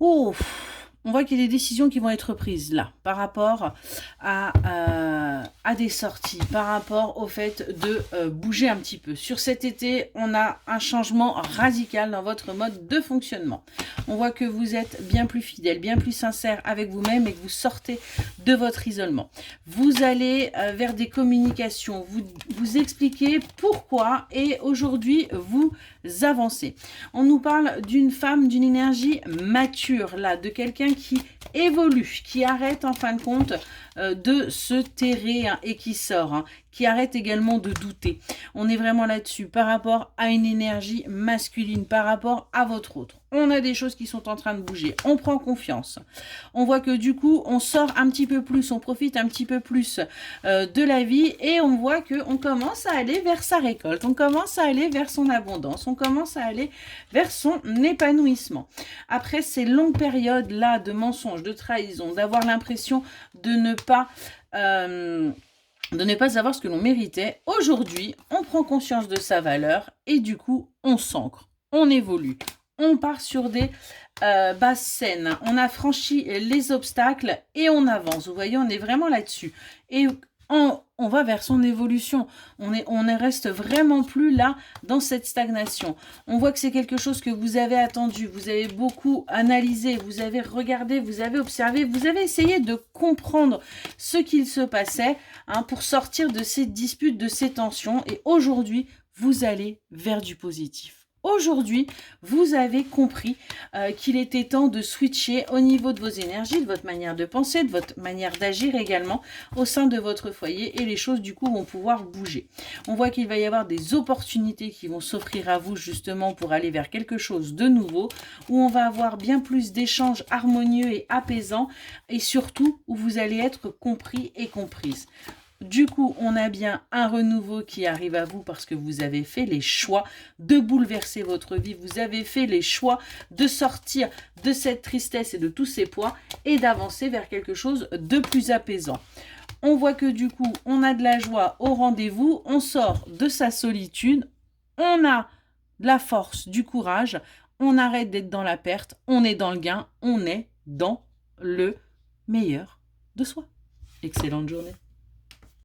Oh, on voit qu'il y a des décisions qui vont être prises là, par rapport à des sorties, par rapport au fait de bouger un petit peu. Sur cet été, on a un changement radical dans votre mode de fonctionnement. On voit que vous êtes bien plus fidèle, bien plus sincère avec vous-même et que vous sortez de votre isolement. Vous allez vers des communications, vous expliquez pourquoi et aujourd'hui, vous avancez. On nous parle d'une femme, d'une énergie mature, là, de quelqu'un qui évolue, qui arrête en fin de compte de se terrer hein, et qui sort, hein, qui arrête également de douter. On est vraiment là-dessus par rapport à une énergie masculine, par rapport à votre autre. On a des choses qui sont en train de bouger, on prend confiance. On voit que du coup, on sort un petit peu plus, on profite un petit peu plus de la vie et on voit qu'on commence à aller vers sa récolte, on commence à aller vers son abondance, on commence à aller vers son épanouissement. Après ces longues périodes-là de mensonges, de trahison, d'avoir l'impression de ne pas avoir ce que l'on méritait, aujourd'hui, on prend conscience de sa valeur et du coup, on s'ancre, on évolue. On part sur des bases saines, on a franchi les obstacles et on avance. Vous voyez, on est vraiment là-dessus. Et on va vers son évolution. On ne reste vraiment plus là dans cette stagnation. On voit que c'est quelque chose que vous avez attendu, vous avez beaucoup analysé, vous avez regardé, vous avez observé, vous avez essayé de comprendre ce qu'il se passait hein, pour sortir de ces disputes, de ces tensions. Et aujourd'hui, vous allez vers du positif. Aujourd'hui, vous avez compris qu'il était temps de switcher au niveau de vos énergies, de votre manière de penser, de votre manière d'agir également au sein de votre foyer et les choses du coup vont pouvoir bouger. On voit qu'il va y avoir des opportunités qui vont s'offrir à vous justement pour aller vers quelque chose de nouveau où on va avoir bien plus d'échanges harmonieux et apaisants et surtout où vous allez être compris et comprise. Du coup, on a bien un renouveau qui arrive à vous parce que vous avez fait les choix de bouleverser votre vie. Vous avez fait les choix de sortir de cette tristesse et de tous ces poids et d'avancer vers quelque chose de plus apaisant. On voit que du coup, on a de la joie au rendez-vous, on sort de sa solitude, on a de la force, du courage, on arrête d'être dans la perte, on est dans le gain, on est dans le meilleur de soi. Excellente journée.